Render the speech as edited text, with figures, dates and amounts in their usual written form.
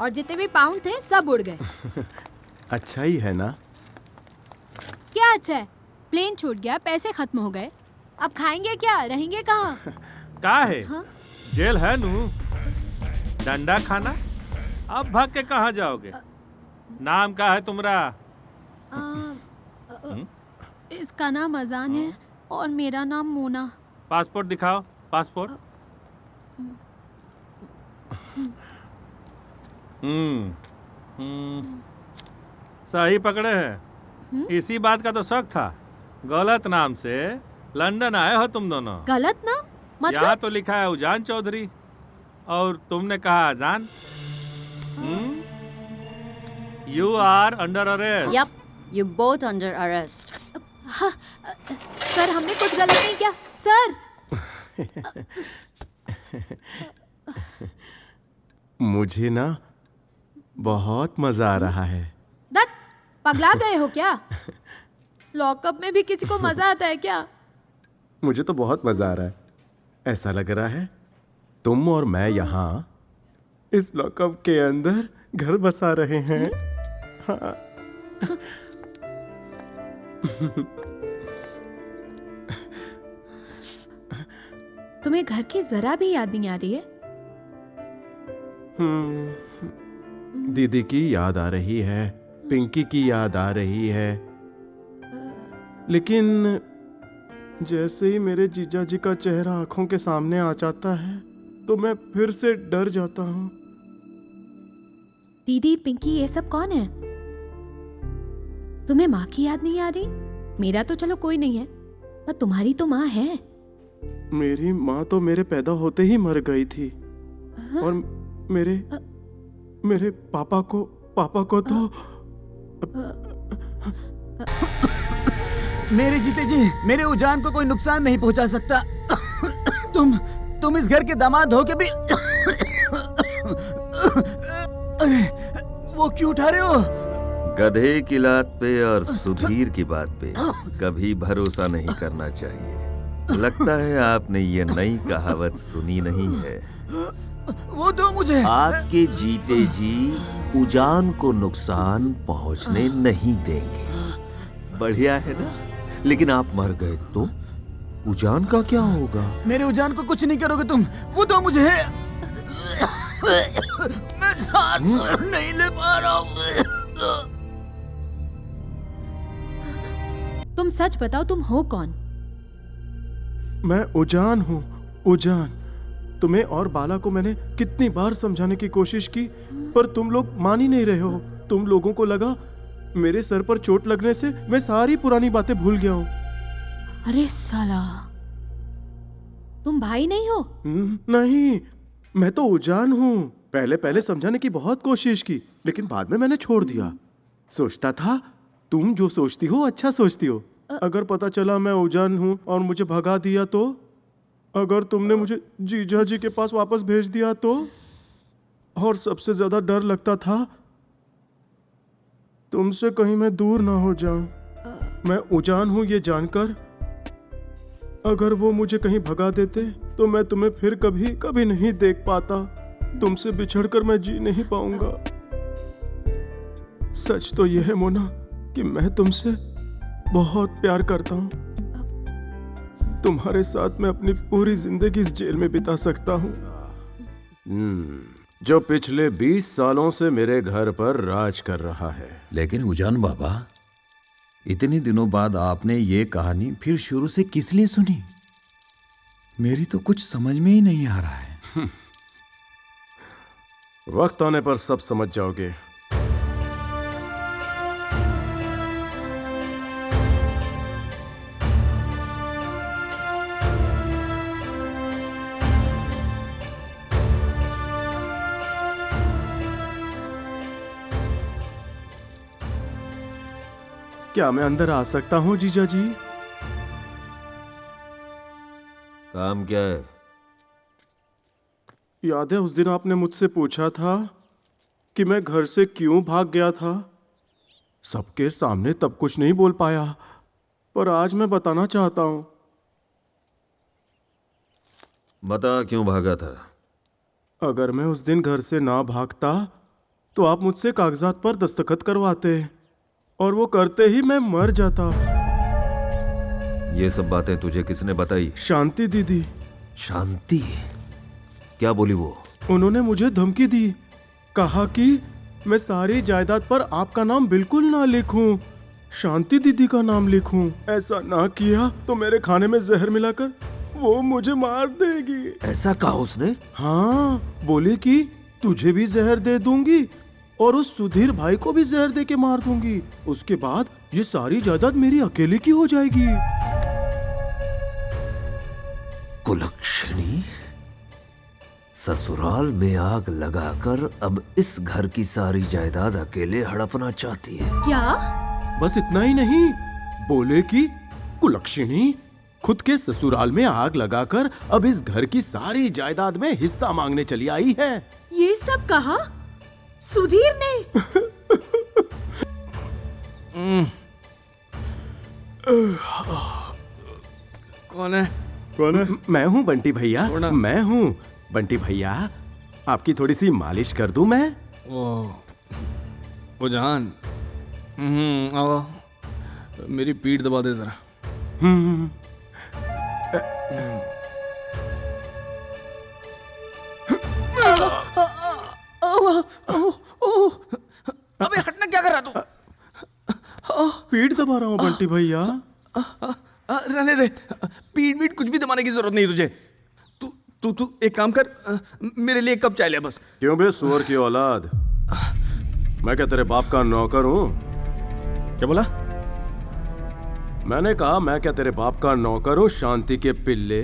और जितने भी पाउंड थे सब उड़ गए। अच्छा ही है ना। क्या अच्छा है, प्लेन छूट गया, पैसे खत्म हो गए, अब खाएंगे क्या, रहेंगे कहाँ? का है? हाँ? जेल है नू, डंडा खाना। अब भाग के कहाँ जाओगे? नाम का है तुम्हारा? इसका नाम अजान है और मेरा नाम मोना। पासपोर्ट दिखाओ, पासपोर्ट। सही पकड़े हैं। इसी बात का तो शक था। गलत नाम से लंदन आए हो तुम दोनों। गलत नाम यहाँ मतलब? तो लिखा है उजान चौधरी और तुमने कहा अजान। You are under arrest. Yup, you both under arrest. हाँ, सर हमने कुछ गलत नहीं किया सर। मुझे ना बहुत मजा आ रहा है। दत्त, पगला गए हो क्या? लॉकअप में भी किसी को मजा आता है क्या? मुझे तो बहुत मजा आ रहा है। ऐसा लग रहा है तुम और मैं यहाँ इस लॉकअप के अंदर घर बसा रहे हैं। हाँ। तुम्हें घर की जरा भी याद नहीं आ रही है? दीदी की याद आ रही है, पिंकी की याद आ रही है, लेकिन जैसे ही मेरे जीजा जी का चेहरा आंखों के सामने आ जाता है तो मैं फिर से डर जाता हूँ। दीदी, पिंकी, ये सब कौन है? तुम्हें माँ की याद नहीं आ रही? मेरा तो चलो कोई नहीं है, पर तुम्हारी तो माँ है। मेरी माँ तो मेरे पैदा होते ही मर गई थी। और मेरे पापा को तो मेरे जीते जी मेरे उजान को कोई नुकसान नहीं पहुंचा सकता। तुम इस घर के दामाद हो के भी अरे वो क्यों उठा रहे हो? गधे की लात पे और सुधीर की बात पे कभी भरोसा नहीं करना चाहिए। लगता है आपने ये नई कहावत सुनी नहीं है। वो दो मुझे। आपके जीते जी उजान को नुकसान पहुंचने नहीं देंगे। बढ़िया है ना? लेकिन आप मर गए तो उजान का क्या होगा? मेरे उजान को कुछ नहीं करोगे तुम। वो दो मुझे। मैं सांस नहीं ले पा रहा हूँ। तुम सच बताओ, तुम हो कौन? मैं उजान हूँ। उजान। तुम्हें और बाला को मैंने कितनी बार समझाने की कोशिश की, पर तुम लोग मान ही नहीं रहे हो। तुम लोगों को लगा मेरे सर पर चोट लगने से मैं सारी पुरानी बातें भूल गया हूँ। अरे साला, तुम भाई नहीं हो? नहीं, मैं तो उजान हूँ। पहले समझाने की बहुत कोशिश की, लेकिन बाद में मैंने छोड़ दिया। सोचता था तुम जो सोचती हो अच्छा सोचती हो। अगर पता चला मैं उजान हूँ और मुझे भगा दिया तो? अगर तुमने मुझे जीजा जी के पास वापस भेज दिया तो? और सबसे ज्यादा डर लगता था तुमसे कहीं मैं दूर ना हो जाऊं। मैं उजान हूं ये जानकर अगर वो मुझे कहीं भगा देते तो मैं तुम्हें फिर कभी नहीं देख पाता। तुमसे बिछड़कर मैं जी नहीं पाऊंगा। सच तो यह है मोना कि मैं तुमसे बहुत प्यार करता हूं। तुम्हारे साथ मैं अपनी पूरी जिंदगी इस जेल में बिता सकता हूं। जो पिछले 20 सालों से मेरे घर पर राज कर रहा है। लेकिन उजान बाबा, इतने दिनों बाद आपने ये कहानी फिर शुरू से किस लिए सुनी? मेरी तो कुछ समझ में ही नहीं आ रहा है। वक्त आने पर सब समझ जाओगे। क्या मैं अंदर आ सकता हूँ जीजा जी? काम क्या है? याद है उस दिन आपने मुझसे पूछा था कि मैं घर से क्यों भाग गया था? सबके सामने तब कुछ नहीं बोल पाया, पर आज मैं बताना चाहता हूँ। बता क्यों भागा था? अगर मैं उस दिन घर से ना भागता तो आप मुझसे कागजात पर दस्तखत करवाते, और वो करते ही मैं मर जाता। ये सब बातें तुझे किसने बताई? शांति दीदी। शांति? क्या बोली वो? उन्होंने मुझे धमकी दी, कहा कि मैं सारी जायदाद पर आपका नाम बिल्कुल ना लिखूं, शांति दीदी का नाम लिखूं। ऐसा ना किया तो मेरे खाने में जहर मिलाकर वो मुझे मार देगी। ऐसा कहा उसने? हाँ, बोली कि तुझे भी जहर दे दूंगी और उस सुधीर भाई को भी जहर दे के मार दूंगी। उसके बाद ये सारी जायदाद मेरी अकेले की हो जाएगी। कुलक्षणी ससुराल में आग लगाकर अब इस घर की सारी जायदाद अकेले हड़पना चाहती है। क्या? बस इतना ही नहीं, बोले कि कुलक्षणी खुद के ससुराल में आग लगाकर अब इस घर की सारी जायदाद में हिस्सा मांगने चली आई है। ये सब कहा सुधीर ने? कौन है? मैं हूँ बंटी भैया, मैं हूँ बंटी भैया। आपकी थोड़ी सी मालिश कर दूं मैं? ओ जान, आओ मेरी पीठ दबा दे जरा। अबे हटना, क्या कर रहा तू? पीठ दबा रहा हूँ बंटी भैया। रहने दे, पीठ पीठ कुछ भी दबाने की जरूरत नहीं तुझे। तू एक काम कर, मेरे लिए एक कप चाय ले बस। क्यों बे सुअर की औलाद, मैं क्या तेरे बाप का नौकर हूँ? क्या बोला? मैंने कहा मैं क्या तेरे बाप का नौकर हूँ, शांति के पिल्ले?